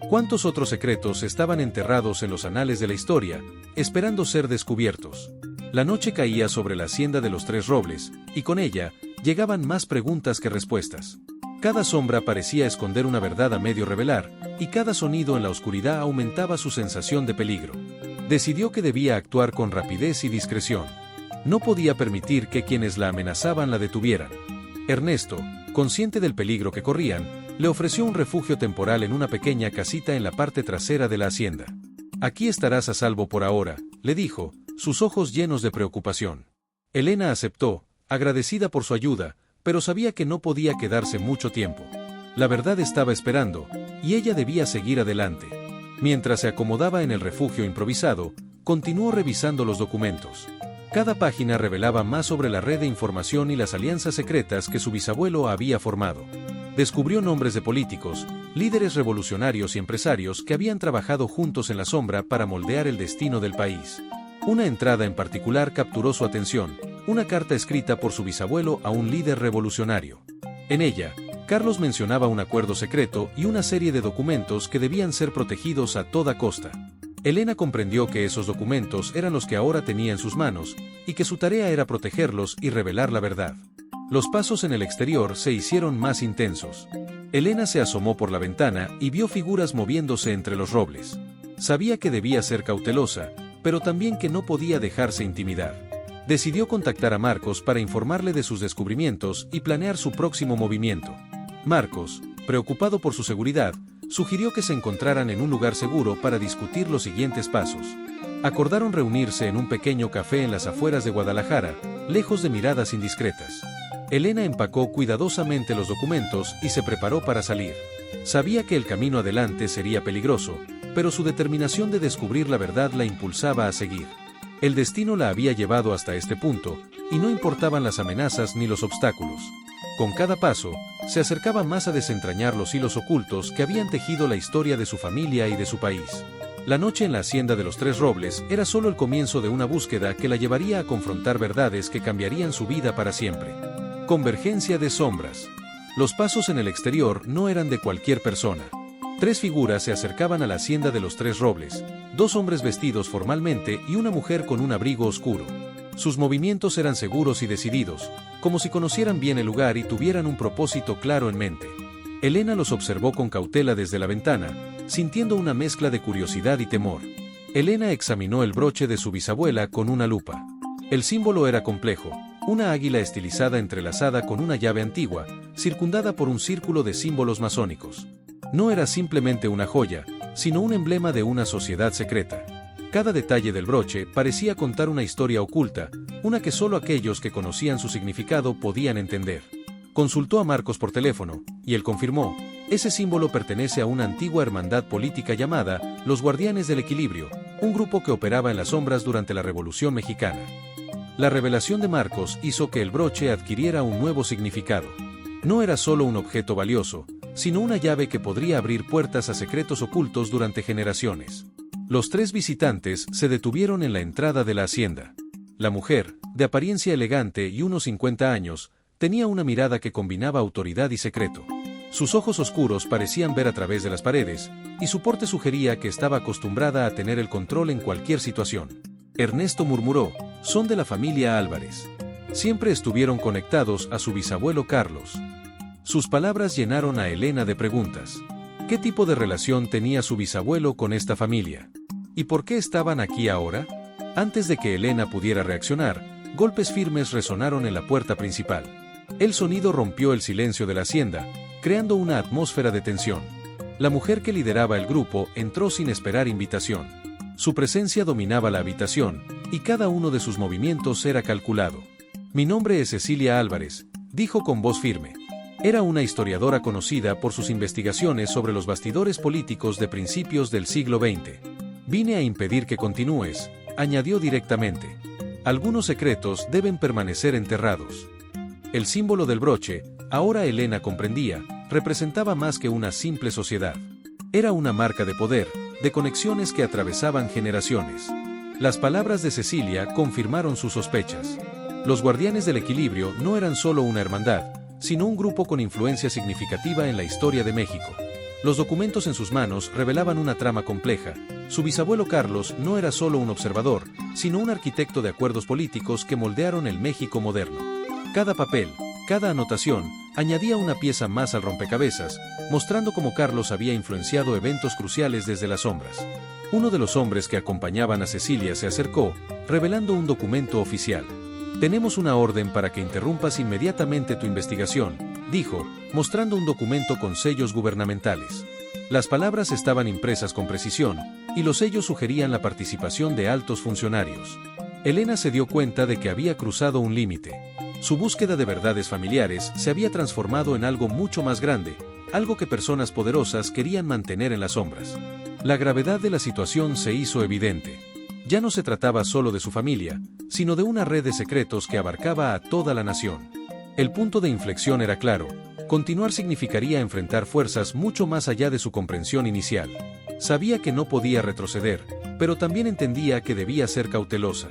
¿Cuántos otros secretos estaban enterrados en los anales de la historia, esperando ser descubiertos? La noche caía sobre la hacienda de los Tres Robles, y con ella, llegaban más preguntas que respuestas. Cada sombra parecía esconder una verdad a medio revelar, y cada sonido en la oscuridad aumentaba su sensación de peligro. Decidió que debía actuar con rapidez y discreción. No podía permitir que quienes la amenazaban la detuvieran. Ernesto, consciente del peligro que corrían, le ofreció un refugio temporal en una pequeña casita en la parte trasera de la hacienda. «Aquí estarás a salvo por ahora», le dijo, sus ojos llenos de preocupación. Elena aceptó, agradecida por su ayuda, pero sabía que no podía quedarse mucho tiempo. La verdad estaba esperando, y ella debía seguir adelante. Mientras se acomodaba en el refugio improvisado, continuó revisando los documentos. Cada página revelaba más sobre la red de información y las alianzas secretas que su bisabuelo había formado. Descubrió nombres de políticos, líderes revolucionarios y empresarios que habían trabajado juntos en la sombra para moldear el destino del país. Una entrada en particular capturó su atención, una carta escrita por su bisabuelo a un líder revolucionario. En ella, Carlos mencionaba un acuerdo secreto y una serie de documentos que debían ser protegidos a toda costa. Elena comprendió que esos documentos eran los que ahora tenía en sus manos, y que su tarea era protegerlos y revelar la verdad. Los pasos en el exterior se hicieron más intensos. Elena se asomó por la ventana y vio figuras moviéndose entre los robles. Sabía que debía ser cautelosa, pero también que no podía dejarse intimidar. Decidió contactar a Marcos para informarle de sus descubrimientos y planear su próximo movimiento. Marcos, preocupado por su seguridad, sugirió que se encontraran en un lugar seguro para discutir los siguientes pasos. Acordaron reunirse en un pequeño café en las afueras de Guadalajara, lejos de miradas indiscretas. Elena empacó cuidadosamente los documentos y se preparó para salir. Sabía que el camino adelante sería peligroso, pero su determinación de descubrir la verdad la impulsaba a seguir. El destino la había llevado hasta este punto, y no importaban las amenazas ni los obstáculos. Con cada paso, se acercaba más a desentrañar los hilos ocultos que habían tejido la historia de su familia y de su país. La noche en la hacienda de los Tres Robles era solo el comienzo de una búsqueda que la llevaría a confrontar verdades que cambiarían su vida para siempre. Convergencia de sombras. Los pasos en el exterior no eran de cualquier persona. Tres figuras se acercaban a la hacienda de los Tres Robles, dos hombres vestidos formalmente y una mujer con un abrigo oscuro. Sus movimientos eran seguros y decididos, como si conocieran bien el lugar y tuvieran un propósito claro en mente. Elena los observó con cautela desde la ventana, sintiendo una mezcla de curiosidad y temor. Elena examinó el broche de su bisabuela con una lupa. El símbolo era complejo, una águila estilizada entrelazada con una llave antigua, circundada por un círculo de símbolos masónicos. No era simplemente una joya, sino un emblema de una sociedad secreta. Cada detalle del broche parecía contar una historia oculta, una que solo aquellos que conocían su significado podían entender. Consultó a Marcos por teléfono, y él confirmó: ese símbolo pertenece a una antigua hermandad política llamada los Guardianes del Equilibrio, un grupo que operaba en las sombras durante la Revolución Mexicana. La revelación de Marcos hizo que el broche adquiriera un nuevo significado. No era solo un objeto valioso, sino una llave que podría abrir puertas a secretos ocultos durante generaciones. Los 3 visitantes se detuvieron en la entrada de la hacienda. La mujer, de apariencia elegante y unos 50 años, tenía una mirada que combinaba autoridad y secreto. Sus ojos oscuros parecían ver a través de las paredes, y su porte sugería que estaba acostumbrada a tener el control en cualquier situación. Ernesto murmuró: «Son de la familia Álvarez. Siempre estuvieron conectados a su bisabuelo Carlos». Sus palabras llenaron a Elena de preguntas. ¿Qué tipo de relación tenía su bisabuelo con esta familia? ¿Y por qué estaban aquí ahora? Antes de que Elena pudiera reaccionar, golpes firmes resonaron en la puerta principal. El sonido rompió el silencio de la hacienda, creando una atmósfera de tensión. La mujer que lideraba el grupo entró sin esperar invitación. Su presencia dominaba la habitación, y cada uno de sus movimientos era calculado. «Mi nombre es Cecilia Álvarez», dijo con voz firme. Era una historiadora conocida por sus investigaciones sobre los bastidores políticos de principios del siglo XX. «Vine a impedir que continúes», añadió directamente. «Algunos secretos deben permanecer enterrados». El símbolo del broche, ahora Elena comprendía, representaba más que una simple sociedad. Era una marca de poder, de conexiones que atravesaban generaciones. Las palabras de Cecilia confirmaron sus sospechas. Los guardianes del equilibrio no eran solo una hermandad, sino un grupo con influencia significativa en la historia de México. Los documentos en sus manos revelaban una trama compleja. Su bisabuelo Carlos no era solo un observador, sino un arquitecto de acuerdos políticos que moldearon el México moderno. Cada papel, cada anotación, añadía una pieza más al rompecabezas, mostrando cómo Carlos había influenciado eventos cruciales desde las sombras. Uno de los hombres que acompañaban a Cecilia se acercó, revelando un documento oficial. «Tenemos una orden para que interrumpas inmediatamente tu investigación», dijo, mostrando un documento con sellos gubernamentales. Las palabras estaban impresas con precisión, y los sellos sugerían la participación de altos funcionarios. Elena se dio cuenta de que había cruzado un límite. Su búsqueda de verdades familiares se había transformado en algo mucho más grande, algo que personas poderosas querían mantener en las sombras. La gravedad de la situación se hizo evidente. Ya no se trataba solo de su familia, sino de una red de secretos que abarcaba a toda la nación. El punto de inflexión era claro: continuar significaría enfrentar fuerzas mucho más allá de su comprensión inicial. Sabía que no podía retroceder, pero también entendía que debía ser cautelosa.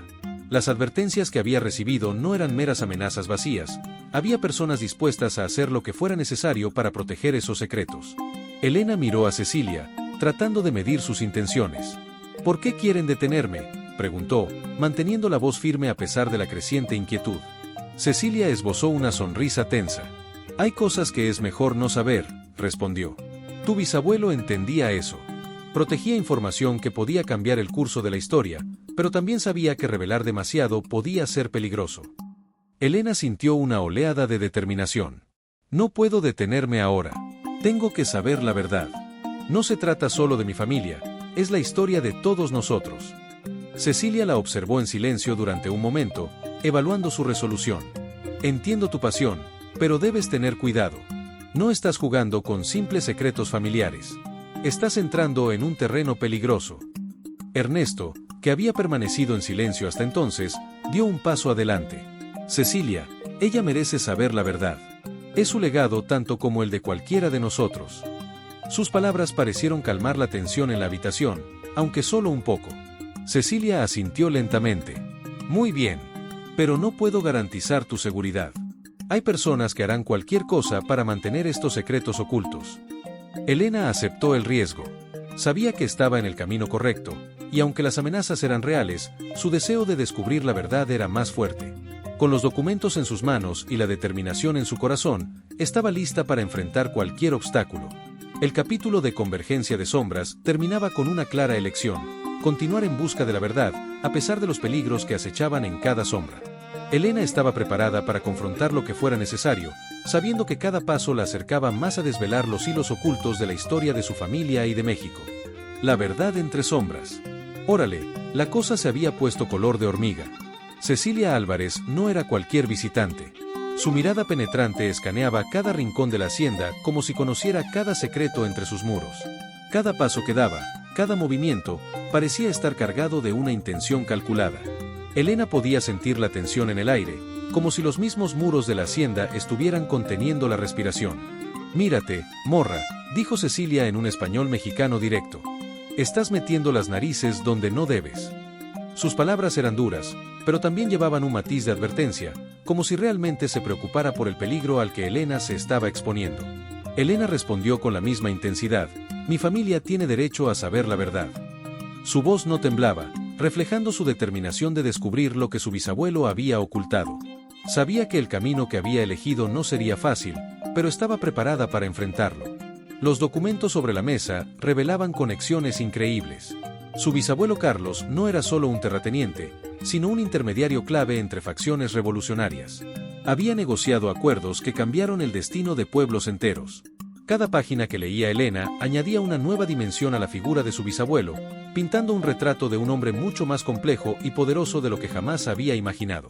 Las advertencias que había recibido no eran meras amenazas vacías, había personas dispuestas a hacer lo que fuera necesario para proteger esos secretos. Elena miró a Cecilia, tratando de medir sus intenciones. «¿Por qué quieren detenerme?», preguntó, manteniendo la voz firme a pesar de la creciente inquietud. Cecilia esbozó una sonrisa tensa. «Hay cosas que es mejor no saber», respondió. «Tu bisabuelo entendía eso. Protegía información que podía cambiar el curso de la historia, pero también sabía que revelar demasiado podía ser peligroso». Elena sintió una oleada de determinación. «No puedo detenerme ahora. Tengo que saber la verdad. No se trata solo de mi familia, es la historia de todos nosotros». Cecilia la observó en silencio durante un momento, evaluando su resolución. «Entiendo tu pasión, pero debes tener cuidado. No estás jugando con simples secretos familiares. Estás entrando en un terreno peligroso». Ernesto, que había permanecido en silencio hasta entonces, dio un paso adelante. «Cecilia, ella merece saber la verdad. Es su legado tanto como el de cualquiera de nosotros». Sus palabras parecieron calmar la tensión en la habitación, aunque solo un poco. Cecilia asintió lentamente. «Muy bien. Pero no puedo garantizar tu seguridad. Hay personas que harán cualquier cosa para mantener estos secretos ocultos». Elena aceptó el riesgo. Sabía que estaba en el camino correcto, y aunque las amenazas eran reales, su deseo de descubrir la verdad era más fuerte. Con los documentos en sus manos y la determinación en su corazón, estaba lista para enfrentar cualquier obstáculo. El capítulo de Convergencia de Sombras terminaba con una clara elección: continuar en busca de la verdad, a pesar de los peligros que acechaban en cada sombra. Elena estaba preparada para confrontar lo que fuera necesario, sabiendo que cada paso la acercaba más a desvelar los hilos ocultos de la historia de su familia y de México. La verdad entre sombras. Órale, la cosa se había puesto color de hormiga. Cecilia Álvarez no era cualquier visitante. Su mirada penetrante escaneaba cada rincón de la hacienda como si conociera cada secreto entre sus muros. Cada paso que daba, cada movimiento, parecía estar cargado de una intención calculada. Elena podía sentir la tensión en el aire, como si los mismos muros de la hacienda estuvieran conteniendo la respiración. «Mírate, morra», dijo Cecilia en un español mexicano directo. «Estás metiendo las narices donde no debes». Sus palabras eran duras, pero también llevaban un matiz de advertencia, como si realmente se preocupara por el peligro al que Elena se estaba exponiendo. Elena respondió con la misma intensidad: «Mi familia tiene derecho a saber la verdad». Su voz no temblaba, reflejando su determinación de descubrir lo que su bisabuelo había ocultado. Sabía que el camino que había elegido no sería fácil, pero estaba preparada para enfrentarlo. Los documentos sobre la mesa revelaban conexiones increíbles. Su bisabuelo Carlos no era solo un terrateniente, sino un intermediario clave entre facciones revolucionarias. Había negociado acuerdos que cambiaron el destino de pueblos enteros. Cada página que leía Elena añadía una nueva dimensión a la figura de su bisabuelo, pintando un retrato de un hombre mucho más complejo y poderoso de lo que jamás había imaginado.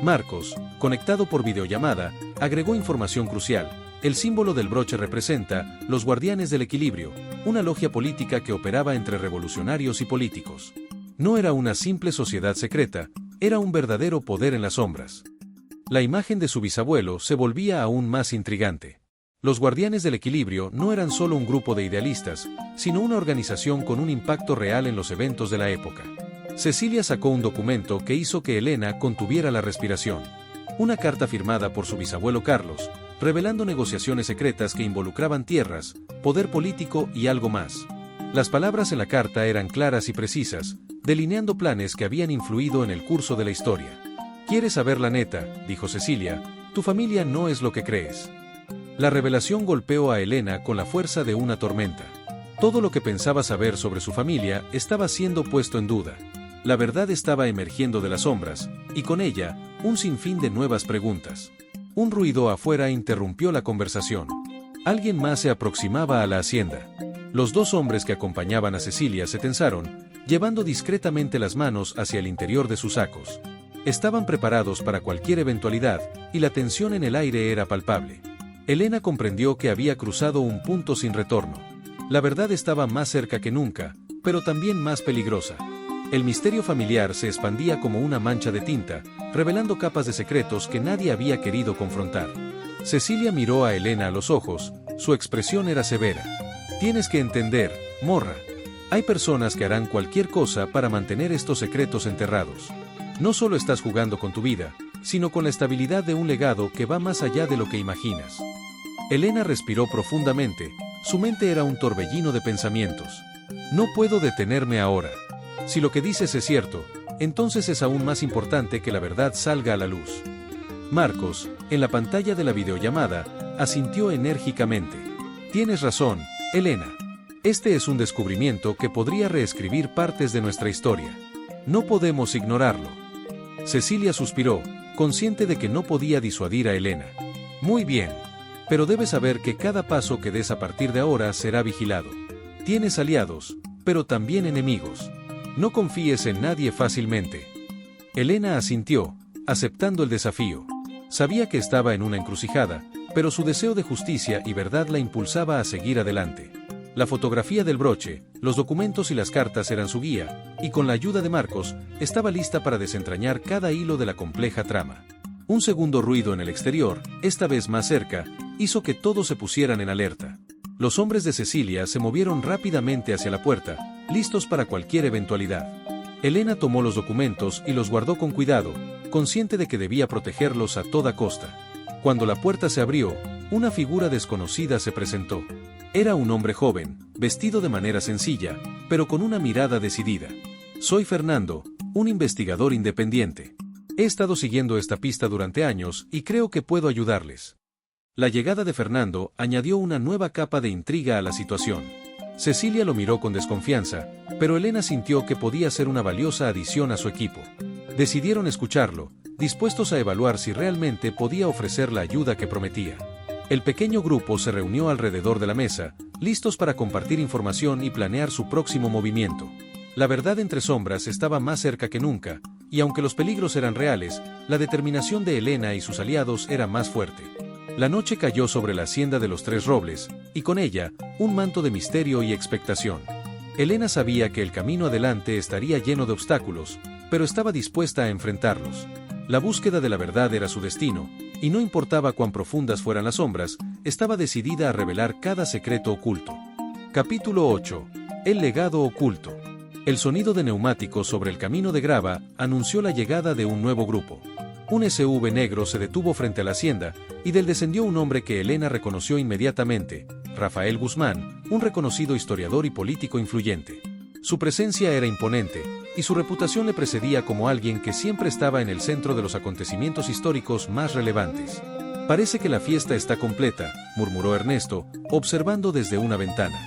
Marcos, conectado por videollamada, agregó información crucial. El símbolo del broche representa los guardianes del equilibrio, una logia política que operaba entre revolucionarios y políticos. No era una simple sociedad secreta, era un verdadero poder en las sombras. La imagen de su bisabuelo se volvía aún más intrigante. Los guardianes del equilibrio no eran solo un grupo de idealistas, sino una organización con un impacto real en los eventos de la época. Cecilia sacó un documento que hizo que Elena contuviera la respiración. Una carta firmada por su bisabuelo Carlos, revelando negociaciones secretas que involucraban tierras, poder político y algo más. Las palabras en la carta eran claras y precisas, delineando planes que habían influido en el curso de la historia. «¿Quieres saber la neta?», dijo Cecilia, «tu familia no es lo que crees». La revelación golpeó a Elena con la fuerza de una tormenta. Todo lo que pensaba saber sobre su familia estaba siendo puesto en duda. La verdad estaba emergiendo de las sombras, y con ella, un sinfín de nuevas preguntas. Un ruido afuera interrumpió la conversación. Alguien más se aproximaba a la hacienda. Los dos hombres que acompañaban a Cecilia se tensaron, llevando discretamente las manos hacia el interior de sus sacos. Estaban preparados para cualquier eventualidad, y la tensión en el aire era palpable. Elena comprendió que había cruzado un punto sin retorno. La verdad estaba más cerca que nunca, pero también más peligrosa. El misterio familiar se expandía como una mancha de tinta, revelando capas de secretos que nadie había querido confrontar. Cecilia miró a Elena a los ojos, su expresión era severa. «Tienes que entender, morra. Hay personas que harán cualquier cosa para mantener estos secretos enterrados. No solo estás jugando con tu vida, sino con la estabilidad de un legado que va más allá de lo que imaginas». Elena respiró profundamente, su mente era un torbellino de pensamientos. «No puedo detenerme ahora. Si lo que dices es cierto, entonces es aún más importante que la verdad salga a la luz». Marcos, en la pantalla de la videollamada, asintió enérgicamente. «Tienes razón, Elena. Este es un descubrimiento que podría reescribir partes de nuestra historia. No podemos ignorarlo». Cecilia suspiró, consciente de que no podía disuadir a Elena. «Muy bien. Pero debes saber que cada paso que des a partir de ahora será vigilado. Tienes aliados, pero también enemigos. No confíes en nadie fácilmente». Elena asintió, aceptando el desafío. Sabía que estaba en una encrucijada, pero su deseo de justicia y verdad la impulsaba a seguir adelante. La fotografía del broche, los documentos y las cartas eran su guía, y con la ayuda de Marcos, estaba lista para desentrañar cada hilo de la compleja trama. Un segundo ruido en el exterior, esta vez más cerca, hizo que todos se pusieran en alerta. Los hombres de Cecilia se movieron rápidamente hacia la puerta, listos para cualquier eventualidad. Elena tomó los documentos y los guardó con cuidado, consciente de que debía protegerlos a toda costa. Cuando la puerta se abrió, una figura desconocida se presentó. Era un hombre joven, vestido de manera sencilla, pero con una mirada decidida. «Soy Fernando, un investigador independiente. He estado siguiendo esta pista durante años y creo que puedo ayudarles». La llegada de Fernando añadió una nueva capa de intriga a la situación. Cecilia lo miró con desconfianza, pero Elena sintió que podía ser una valiosa adición a su equipo. Decidieron escucharlo, dispuestos a evaluar si realmente podía ofrecer la ayuda que prometía. El pequeño grupo se reunió alrededor de la mesa, listos para compartir información y planear su próximo movimiento. La verdad entre sombras estaba más cerca que nunca, y aunque los peligros eran reales, la determinación de Elena y sus aliados era más fuerte. La noche cayó sobre la hacienda de los Tres Robles, y con ella, un manto de misterio y expectación. Elena sabía que el camino adelante estaría lleno de obstáculos, pero estaba dispuesta a enfrentarlos. La búsqueda de la verdad era su destino, y no importaba cuán profundas fueran las sombras, estaba decidida a revelar cada secreto oculto. Capítulo 8. El legado oculto. El sonido de neumáticos sobre el camino de grava anunció la llegada de un nuevo grupo. Un SUV negro se detuvo frente a la hacienda, y del descendió un hombre que Elena reconoció inmediatamente, Rafael Guzmán, un reconocido historiador y político influyente. Su presencia era imponente, y su reputación le precedía como alguien que siempre estaba en el centro de los acontecimientos históricos más relevantes. «Parece que la fiesta está completa», murmuró Ernesto, observando desde una ventana.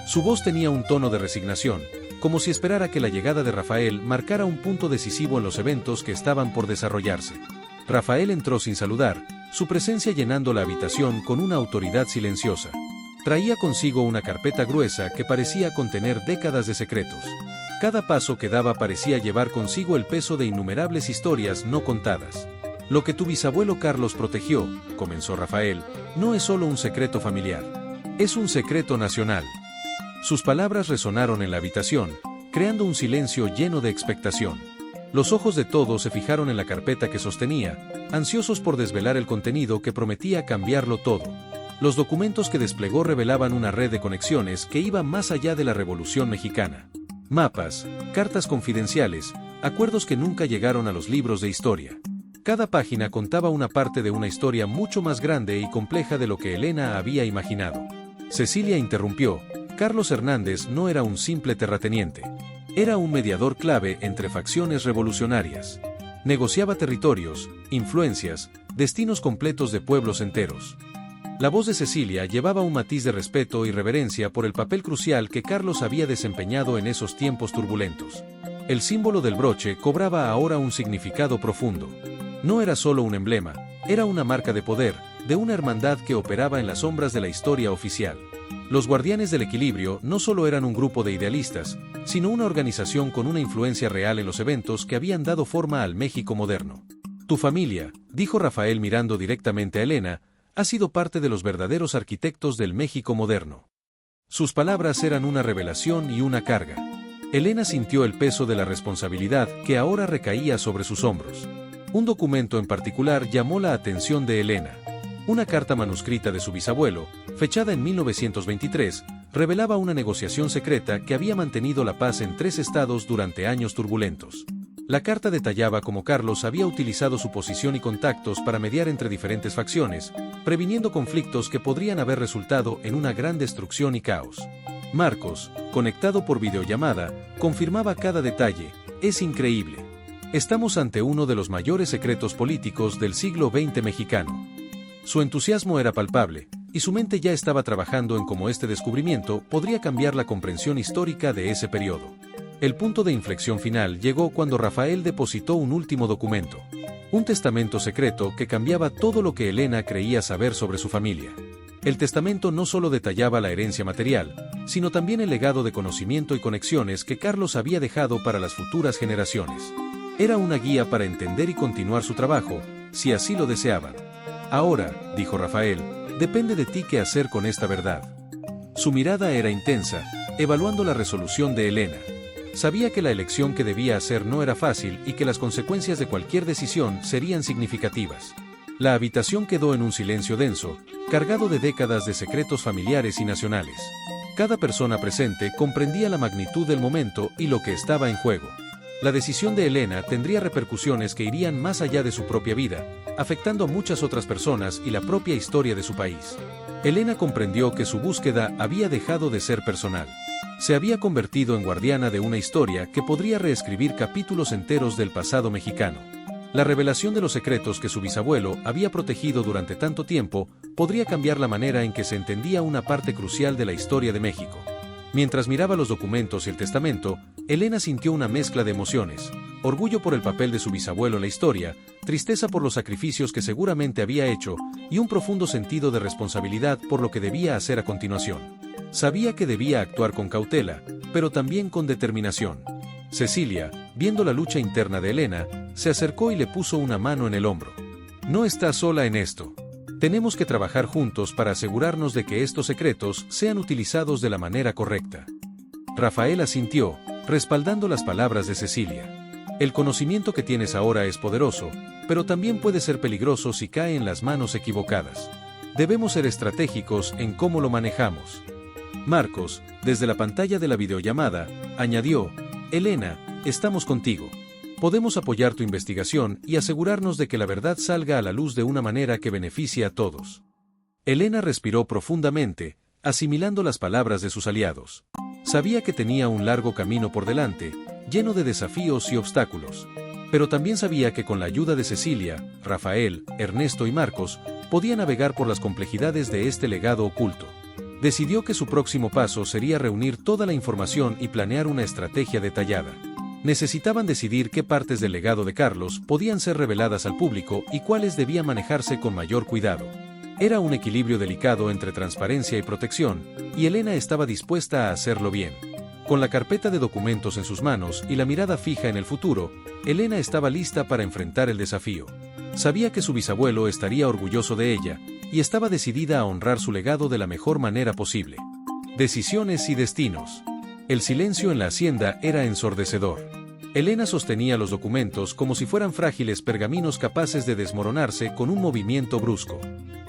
Su voz tenía un tono de resignación, como si esperara que la llegada de Rafael marcara un punto decisivo en los eventos que estaban por desarrollarse. Rafael entró sin saludar, su presencia llenando la habitación con una autoridad silenciosa. Traía consigo una carpeta gruesa que parecía contener décadas de secretos. Cada paso que daba parecía llevar consigo el peso de innumerables historias no contadas. «Lo que tu bisabuelo Carlos protegió», comenzó Rafael, «no es solo un secreto familiar. Es un secreto nacional». Sus palabras resonaron en la habitación, creando un silencio lleno de expectación. Los ojos de todos se fijaron en la carpeta que sostenía, ansiosos por desvelar el contenido que prometía cambiarlo todo. Los documentos que desplegó revelaban una red de conexiones que iba más allá de la Revolución Mexicana. Mapas, cartas confidenciales, acuerdos que nunca llegaron a los libros de historia. Cada página contaba una parte de una historia mucho más grande y compleja de lo que Elena había imaginado. Cecilia interrumpió. Carlos Hernández no era un simple terrateniente. Era un mediador clave entre facciones revolucionarias. Negociaba territorios, influencias, destinos completos de pueblos enteros. La voz de Cecilia llevaba un matiz de respeto y reverencia por el papel crucial que Carlos había desempeñado en esos tiempos turbulentos. El símbolo del broche cobraba ahora un significado profundo. No era solo un emblema, era una marca de poder, de una hermandad que operaba en las sombras de la historia oficial. Los Guardianes del Equilibrio no solo eran un grupo de idealistas, sino una organización con una influencia real en los eventos que habían dado forma al México moderno. «Tu familia», dijo Rafael mirando directamente a Elena, «ha sido parte de los verdaderos arquitectos del México moderno». Sus palabras eran una revelación y una carga. Elena sintió el peso de la responsabilidad que ahora recaía sobre sus hombros. Un documento en particular llamó la atención de Elena. Una carta manuscrita de su bisabuelo, fechada en 1923, revelaba una negociación secreta que había mantenido la paz en 3 estados durante años turbulentos. La carta detallaba cómo Carlos había utilizado su posición y contactos para mediar entre diferentes facciones, previniendo conflictos que podrían haber resultado en una gran destrucción y caos. Marcos, conectado por videollamada, confirmaba cada detalle. «Es increíble. Estamos ante uno de los mayores secretos políticos del siglo XX mexicano». Su entusiasmo era palpable, y su mente ya estaba trabajando en cómo este descubrimiento podría cambiar la comprensión histórica de ese periodo. El punto de inflexión final llegó cuando Rafael depositó un último documento. Un testamento secreto que cambiaba todo lo que Elena creía saber sobre su familia. El testamento no solo detallaba la herencia material, sino también el legado de conocimiento y conexiones que Carlos había dejado para las futuras generaciones. Era una guía para entender y continuar su trabajo, si así lo deseaban. «Ahora», dijo Rafael, «depende de ti qué hacer con esta verdad». Su mirada era intensa, evaluando la resolución de Elena. Sabía que la elección que debía hacer no era fácil y que las consecuencias de cualquier decisión serían significativas. La habitación quedó en un silencio denso, cargado de décadas de secretos familiares y nacionales. Cada persona presente comprendía la magnitud del momento y lo que estaba en juego. La decisión de Elena tendría repercusiones que irían más allá de su propia vida, afectando a muchas otras personas y la propia historia de su país. Elena comprendió que su búsqueda había dejado de ser personal. Se había convertido en guardiana de una historia que podría reescribir capítulos enteros del pasado mexicano. La revelación de los secretos que su bisabuelo había protegido durante tanto tiempo podría cambiar la manera en que se entendía una parte crucial de la historia de México. Mientras miraba los documentos y el testamento, Elena sintió una mezcla de emociones: orgullo por el papel de su bisabuelo en la historia, tristeza por los sacrificios que seguramente había hecho, y un profundo sentido de responsabilidad por lo que debía hacer a continuación. Sabía que debía actuar con cautela, pero también con determinación. Cecilia, viendo la lucha interna de Elena, se acercó y le puso una mano en el hombro. «No estás sola en esto. Tenemos que trabajar juntos para asegurarnos de que estos secretos sean utilizados de la manera correcta». Rafael asintió, respaldando las palabras de Cecilia. El conocimiento que tienes ahora es poderoso, pero también puede ser peligroso si cae en las manos equivocadas. Debemos ser estratégicos en cómo lo manejamos. Marcos, desde la pantalla de la videollamada, añadió: Elena, estamos contigo. Podemos apoyar tu investigación y asegurarnos de que la verdad salga a la luz de una manera que beneficie a todos. Elena respiró profundamente, asimilando las palabras de sus aliados. Sabía que tenía un largo camino por delante, lleno de desafíos y obstáculos. Pero también sabía que con la ayuda de Cecilia, Rafael, Ernesto y Marcos, podía navegar por las complejidades de este legado oculto. Decidió que su próximo paso sería reunir toda la información y planear una estrategia detallada. Necesitaban decidir qué partes del legado de Carlos podían ser reveladas al público y cuáles debían manejarse con mayor cuidado. Era un equilibrio delicado entre transparencia y protección, y Elena estaba dispuesta a hacerlo bien. Con la carpeta de documentos en sus manos y la mirada fija en el futuro, Elena estaba lista para enfrentar el desafío. Sabía que su bisabuelo estaría orgulloso de ella, y estaba decidida a honrar su legado de la mejor manera posible. Decisiones y destinos. El silencio en la hacienda era ensordecedor. Elena sostenía los documentos como si fueran frágiles pergaminos capaces de desmoronarse con un movimiento brusco.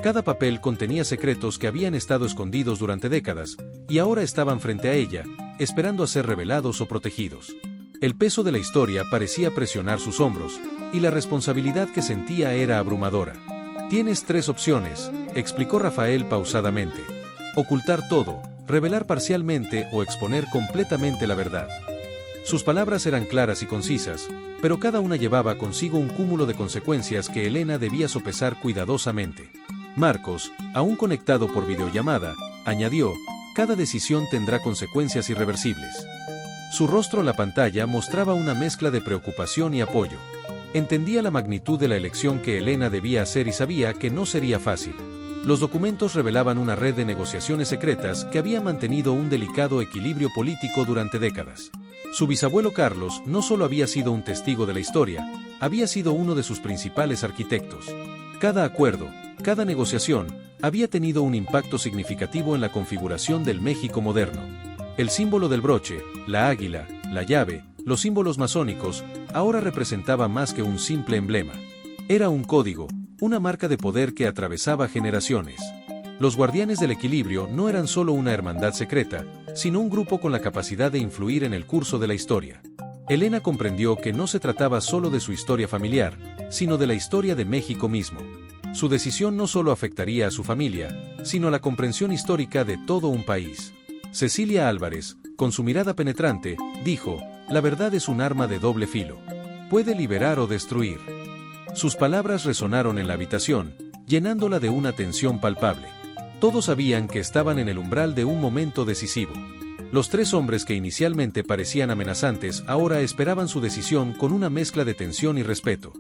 Cada papel contenía secretos que habían estado escondidos durante décadas, y ahora estaban frente a ella, esperando a ser revelados o protegidos. El peso de la historia parecía presionar sus hombros, y la responsabilidad que sentía era abrumadora. Tienes 3 opciones, explicó Rafael pausadamente. Ocultar todo, revelar parcialmente o exponer completamente la verdad. Sus palabras eran claras y concisas, pero cada una llevaba consigo un cúmulo de consecuencias que Elena debía sopesar cuidadosamente. Marcos, aún conectado por videollamada, añadió: cada decisión tendrá consecuencias irreversibles. Su rostro en la pantalla mostraba una mezcla de preocupación y apoyo. Entendía la magnitud de la elección que Elena debía hacer y sabía que no sería fácil. Los documentos revelaban una red de negociaciones secretas que había mantenido un delicado equilibrio político durante décadas. Su bisabuelo Carlos no solo había sido un testigo de la historia, había sido uno de sus principales arquitectos. Cada acuerdo, cada negociación, había tenido un impacto significativo en la configuración del México moderno. El símbolo del broche, la águila, la llave, los símbolos masónicos, ahora representaba más que un simple emblema. Era un código, una marca de poder que atravesaba generaciones. Los guardianes del equilibrio no eran solo una hermandad secreta, sino un grupo con la capacidad de influir en el curso de la historia. Elena comprendió que no se trataba solo de su historia familiar, sino de la historia de México mismo. Su decisión no solo afectaría a su familia, sino a la comprensión histórica de todo un país. Cecilia Álvarez, con su mirada penetrante, dijo: la verdad es un arma de doble filo. Puede liberar o destruir. Sus palabras resonaron en la habitación, llenándola de una tensión palpable. Todos sabían que estaban en el umbral de un momento decisivo. Los 3 hombres que inicialmente parecían amenazantes ahora esperaban su decisión con una mezcla de tensión y respeto.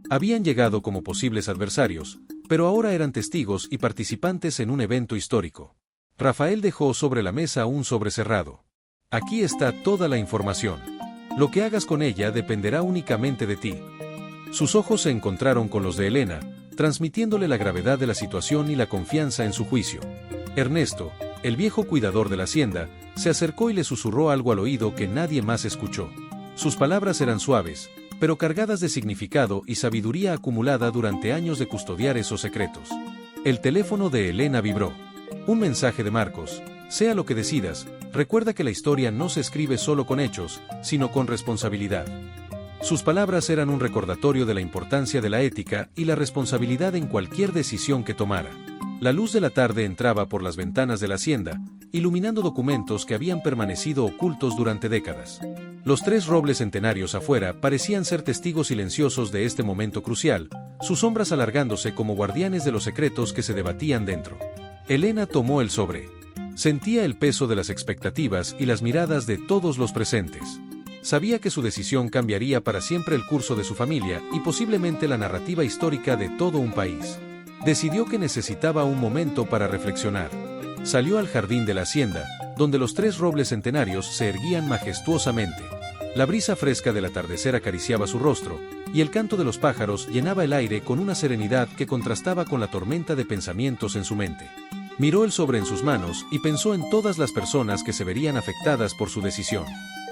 Habían llegado como posibles adversarios, pero ahora eran testigos y participantes en un evento histórico. Rafael dejó sobre la mesa un sobre cerrado. Aquí está toda la información. Lo que hagas con ella dependerá únicamente de ti. Sus ojos se encontraron con los de Elena, transmitiéndole la gravedad de la situación y la confianza en su juicio. Ernesto, el viejo cuidador de la hacienda, se acercó y le susurró algo al oído que nadie más escuchó. Sus palabras eran suaves, pero cargadas de significado y sabiduría acumulada durante años de custodiar esos secretos. El teléfono de Elena vibró. Un mensaje de Marcos: sea lo que decidas, recuerda que la historia no se escribe solo con hechos, sino con responsabilidad. Sus palabras eran un recordatorio de la importancia de la ética y la responsabilidad en cualquier decisión que tomara. La luz de la tarde entraba por las ventanas de la hacienda, iluminando documentos que habían permanecido ocultos durante décadas. Los 3 robles centenarios afuera parecían ser testigos silenciosos de este momento crucial, sus sombras alargándose como guardianes de los secretos que se debatían dentro. Elena tomó el sobre. Sentía el peso de las expectativas y las miradas de todos los presentes. Sabía que su decisión cambiaría para siempre el curso de su familia y posiblemente la narrativa histórica de todo un país. Decidió que necesitaba un momento para reflexionar. Salió al jardín de la hacienda, donde los 3 robles centenarios se erguían majestuosamente. La brisa fresca del atardecer acariciaba su rostro, y el canto de los pájaros llenaba el aire con una serenidad que contrastaba con la tormenta de pensamientos en su mente. Miró el sobre en sus manos y pensó en todas las personas que se verían afectadas por su decisión.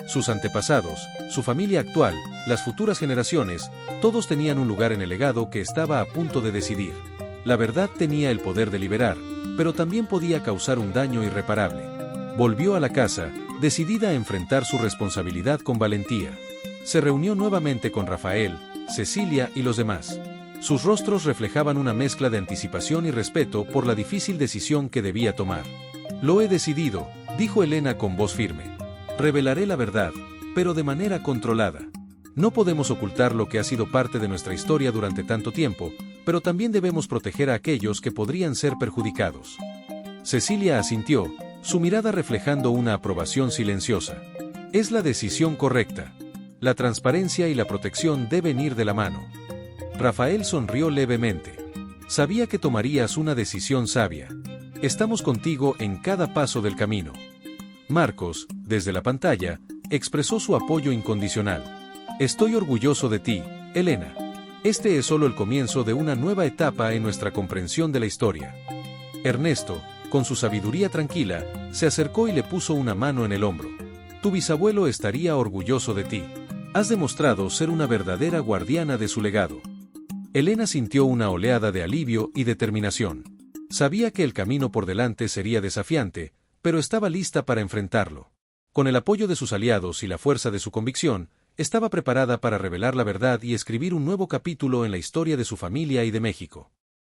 Sus antepasados, su familia actual, las futuras generaciones, todos tenían un lugar en el legado que estaba a punto de decidir. La verdad tenía el poder de liberar, pero también podía causar un daño irreparable. Volvió a la casa, decidida a enfrentar su responsabilidad con valentía. Se reunió nuevamente con Rafael, Cecilia y los demás. Sus rostros reflejaban una mezcla de anticipación y respeto por la difícil decisión que debía tomar. Lo he decidido, dijo Elena con voz firme. Revelaré la verdad, pero de manera controlada. No podemos ocultar lo que ha sido parte de nuestra historia durante tanto tiempo, pero también debemos proteger a aquellos que podrían ser perjudicados. Cecilia asintió, su mirada reflejando una aprobación silenciosa. Es la decisión correcta. La transparencia y la protección deben ir de la mano. Rafael sonrió levemente. Sabía que tomarías una decisión sabia. Estamos contigo en cada paso del camino. Marcos, desde la pantalla, expresó su apoyo incondicional. Estoy orgulloso de ti, Elena. Este es solo el comienzo de una nueva etapa en nuestra comprensión de la historia. Ernesto, con su sabiduría tranquila, se acercó y le puso una mano en el hombro. Tu bisabuelo estaría orgulloso de ti. Has demostrado ser una verdadera guardiana de su legado. Elena sintió una oleada de alivio y determinación. Sabía que el camino por delante sería desafiante, pero estaba lista para enfrentarlo. Con el apoyo de sus aliados y la fuerza de su convicción, estaba preparada para revelar la verdad y escribir un nuevo capítulo en la historia de su familia y de México.